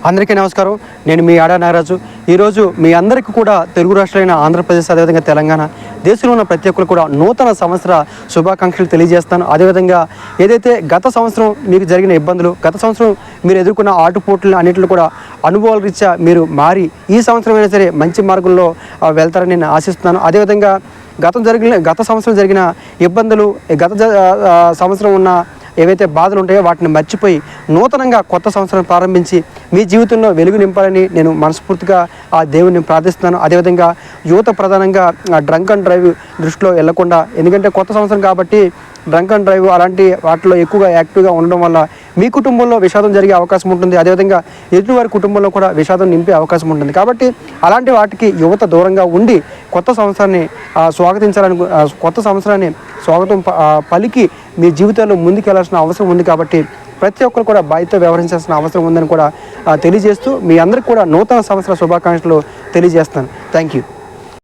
అందరికీ నమస్కారం. నేను మీ ఆడా నాగరాజు. ఈరోజు మీ అందరికీ కూడా తెలుగు రాష్ట్రాలైన ఆంధ్రప్రదేశ్, అదేవిధంగా తెలంగాణ దేశంలో ఉన్న ప్రతి ఒక్కరు కూడా నూతన సంవత్సర శుభాకాంక్షలు తెలియజేస్తాను. అదేవిధంగా ఏదైతే గత సంవత్సరం మీకు జరిగిన ఇబ్బందులు, గత సంవత్సరం మీరు ఎదుర్కొన్న ఆటుపోట్లు అన్నింటిలో కూడా అనుభవాల రీత్యా మీరు మారి ఈ సంవత్సరం అయినా సరే మంచి మార్గంలో వెళ్తారని నేను ఆశిస్తున్నాను. అదేవిధంగా గత సంవత్సరం జరిగిన ఇబ్బందులు, సంవత్సరం ఉన్న ఏవైతే బాధలు ఉంటాయో వాటిని మర్చిపోయి నూతనంగా కొత్త సంవత్సరం ప్రారంభించి మీ జీవితంలో వెలుగు నింపాలని నేను మనస్ఫూర్తిగా ఆ దేవుడిని ప్రార్థిస్తున్నాను. అదేవిధంగా యువత ప్రధానంగా డ్రంక్ అండ్ డ్రైవ్ దృష్టిలో వెళ్లకుండా, ఎందుకంటే కొత్త సంవత్సరం కాబట్టి డ్రంక్ అండ్ డ్రైవ్ అలాంటి వాటిలో ఎక్కువగా యాక్టివ్గా ఉండడం వల్ల మీ కుటుంబంలో విషాదం జరిగే అవకాశం ఉంటుంది. అదేవిధంగా ఎదుటివారి కుటుంబంలో కూడా విషాదం నింపే అవకాశం ఉంటుంది. కాబట్టి అలాంటి వాటికి యువత దూరంగా ఉండి కొత్త సంవత్సరాన్ని కొత్త సంవత్సరాన్ని స్వాగతం పలికి మీ జీవితాల్లో ముందుకెళ్లాల్సిన అవసరం ఉంది. కాబట్టి ప్రతి ఒక్కరు కూడా బాధ్యత వ్యవహరించాల్సిన అవసరం ఉందని కూడా తెలియజేస్తూ మీ అందరికీ కూడా నూతన సంవత్సర శుభాకాంక్షలు తెలియజేస్తాను. Thank you.